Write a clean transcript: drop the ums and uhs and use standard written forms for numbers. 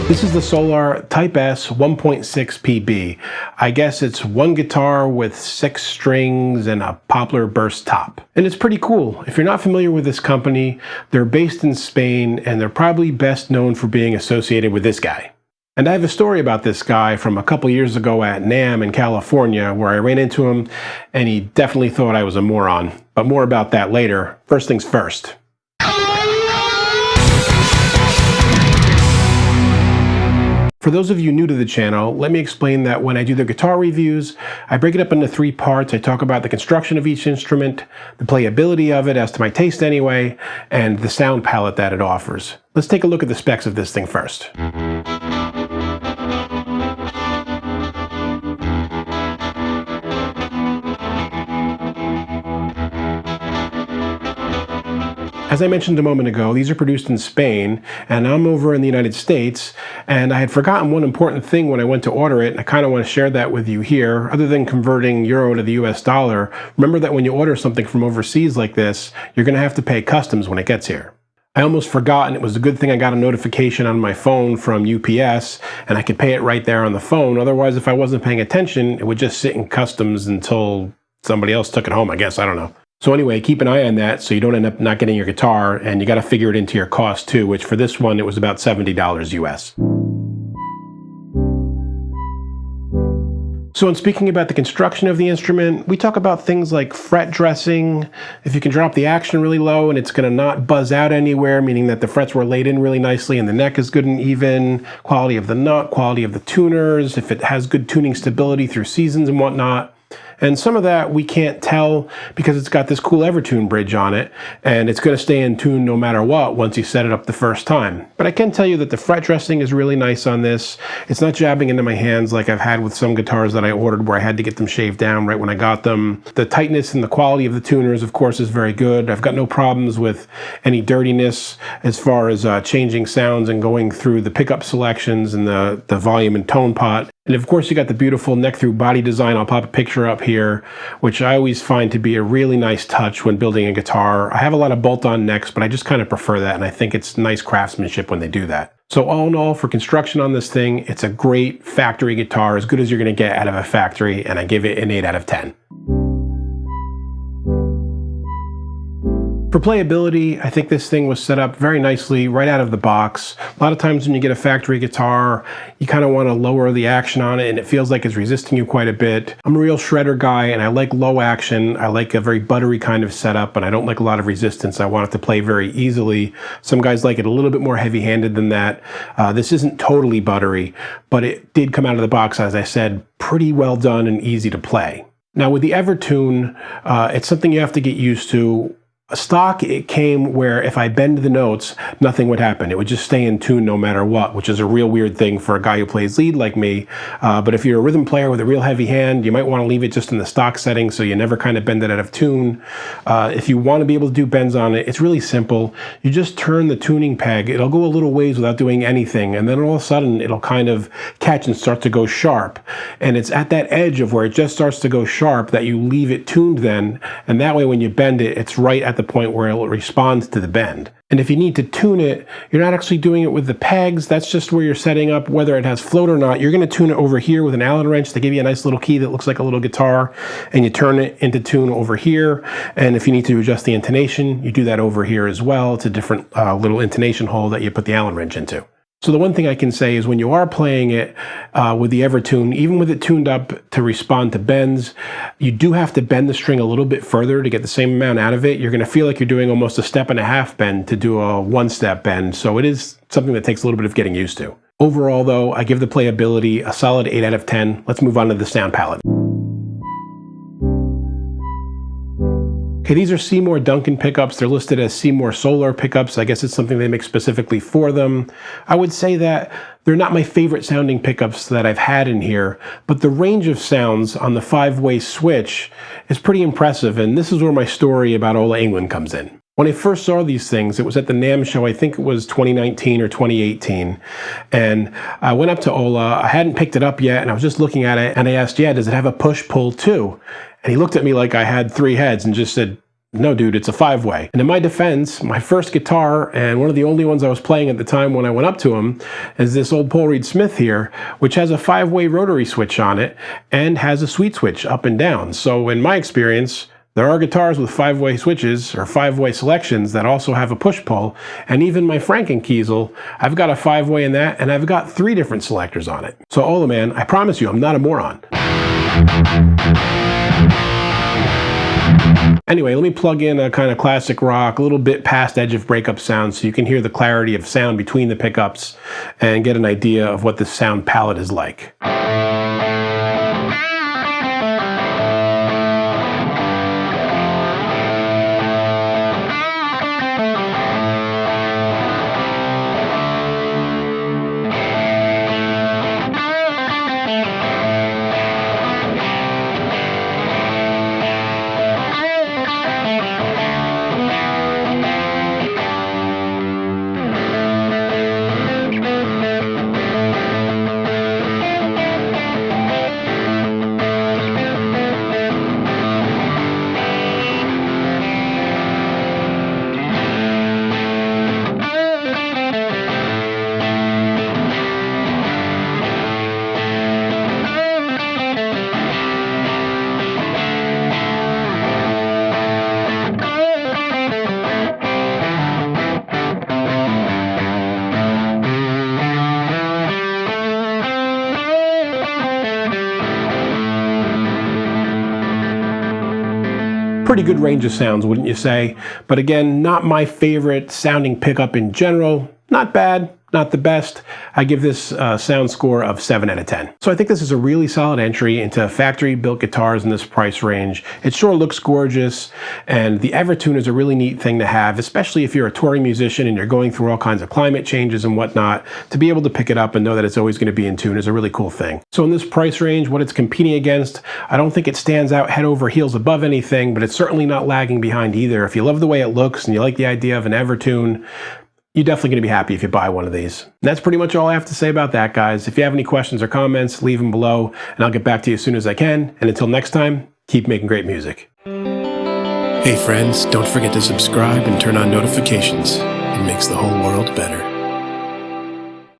This is the Solar Type S 1.6 PB. I guess it's one guitar with 6 strings and a poplar burst top. And it's pretty cool. If you're not familiar with this company, they're based in Spain and they're probably best known for being associated with this guy. And I have a story about this guy from a couple years ago at NAMM in California where I ran into him and he definitely thought I was a moron. But more about that later. First things first. For those of you new to the channel, let me explain that when I do the guitar reviews, I break it up into 3 parts. I talk about the construction of each instrument, the playability of it, as to my taste anyway, and the sound palette that it offers. Let's take a look at the specs of this thing first. As I mentioned a moment ago, these are produced in Spain, and I'm over in the United States, and I had forgotten one important thing when I went to order it, and I kind of want to share that with you here. Other than converting euro to the US dollar, remember that when you order something from overseas like this, you're going to have to pay customs when it gets here. I almost forgot, and it was a good thing I got a notification on my phone from UPS, and I could pay it right there on the phone. Otherwise, if I wasn't paying attention, it would just sit in customs until somebody else took it home, I guess. I don't know. So anyway, keep an eye on that so you don't end up not getting your guitar, and you got to figure it into your cost too, which for this one, it was about $70 US. So in speaking about the construction of the instrument, we talk about things like fret dressing, if you can drop the action really low and it's going to not buzz out anywhere, meaning that the frets were laid in really nicely and the neck is good and even, quality of the nut, quality of the tuners, if it has good tuning stability through seasons and whatnot. And some of that we can't tell because it's got this cool Evertune bridge on it, and it's going to stay in tune no matter what once you set it up the first time. But I can tell you that the fret dressing is really nice on this. It's not jabbing into my hands like I've had with some guitars that I ordered where I had to get them shaved down right when I got them. The tightness and the quality of the tuners, of course, is very good. I've got no problems with any dirtiness as far as changing sounds and going through the pickup selections and the volume and tone pot. And of course, you got the beautiful neck-through body design. I'll pop a picture up here, which I always find to be a really nice touch when building a guitar. I have a lot of bolt-on necks, but I just kind of prefer that, and I think it's nice craftsmanship when they do that. So all in all, for construction on this thing, it's a great factory guitar, as good as you're going to get out of a factory, and I give it an 8 out of 10. For playability, I think this thing was set up very nicely right out of the box. A lot of times when you get a factory guitar, you kind of want to lower the action on it and it feels like it's resisting you quite a bit. I'm a real shredder guy and I like low action. I like a very buttery kind of setup and I don't like a lot of resistance. I want it to play very easily. Some guys like it a little bit more heavy-handed than that. This isn't totally buttery, but it did come out of the box, as I said, pretty well done and easy to play. Now with the Evertune, it's something you have to get used to. Stock, it came where if I bend the notes, nothing would happen. It would just stay in tune no matter what, which is a real weird thing for a guy who plays lead like me. But if you're a rhythm player with a real heavy hand, you might want to leave it just in the stock setting so you never kind of bend it out of tune. If you want to be able to do bends on it, it's really simple. You just turn the tuning peg. It'll go a little ways without doing anything, and then all of a sudden it'll kind of catch and start to go sharp. And it's at that edge of where it just starts to go sharp that you leave it tuned then, and that way when you bend it, it's right at the point where it responds to the bend. And if you need to tune it, you're not actually doing it with the pegs. That's just where you're setting up whether it has float or not. You're going to tune it over here with an Allen wrench. They give you a nice little key that looks like a little guitar, and you turn it into tune over here. And if you need to adjust the intonation, you do that over here as well. It's a different little intonation hole that you put the Allen wrench into. So the one thing I can say is when you are playing it with the Evertune, even with it tuned up to respond to bends, you do have to bend the string a little bit further to get the same amount out of it. You're going to feel like you're doing almost a 1.5 step bend to do a 1-step bend. So it is something that takes a little bit of getting used to. Overall though, I give the playability a solid 8 out of 10. Let's move on to the sound palette. Okay, these are Seymour Duncan pickups. They're listed as Seymour Solar pickups. I guess it's something they make specifically for them. I would say that they're not my favorite sounding pickups that I've had in here, but the range of sounds on the 5-way switch is pretty impressive, and this is where my story about Ola Englund comes in. When I first saw these things, it was at the NAMM show, I think it was 2019 or 2018, and I went up to Ola. I hadn't picked it up yet, and I was just looking at it, and I asked, yeah, does it have a push-pull too? And he looked at me like I had 3 heads and just said, No, dude, it's a 5-way. And in my defense, my first guitar, and one of the only ones I was playing at the time when I went up to him, is this old Paul Reed Smith here, which has a 5-way rotary switch on it and has a sweet switch up and down. So in my experience, there are guitars with 5-way switches or 5-way selections that also have a push-pull, and even my Frankenkiesel, I've got a 5-way in that, and I've got 3 different selectors on it. So Ola, man, I promise you, I'm not a moron. Anyway, let me plug in a kind of classic rock, a little bit past edge of breakup sound so you can hear the clarity of sound between the pickups and get an idea of what the sound palette is like. Pretty good range of sounds, wouldn't you say? But again, not my favorite sounding pickup in general. Not bad, not the best. I give this sound score of 7 out of 10. So I think this is a really solid entry into factory-built guitars in this price range. It sure looks gorgeous, and the Evertune is a really neat thing to have, especially if you're a touring musician and you're going through all kinds of climate changes and whatnot. To be able to pick it up and know that it's always going to be in tune is a really cool thing. So in this price range, what it's competing against, I don't think it stands out head over heels above anything, but it's certainly not lagging behind either. If you love the way it looks and you like the idea of an Evertune, you're definitely going to be happy if you buy one of these. And that's pretty much all I have to say about that, guys. If you have any questions or comments, leave them below, and I'll get back to you as soon as I can. And until next time, keep making great music. Hey friends, don't forget to subscribe and turn on notifications. It makes the whole world better.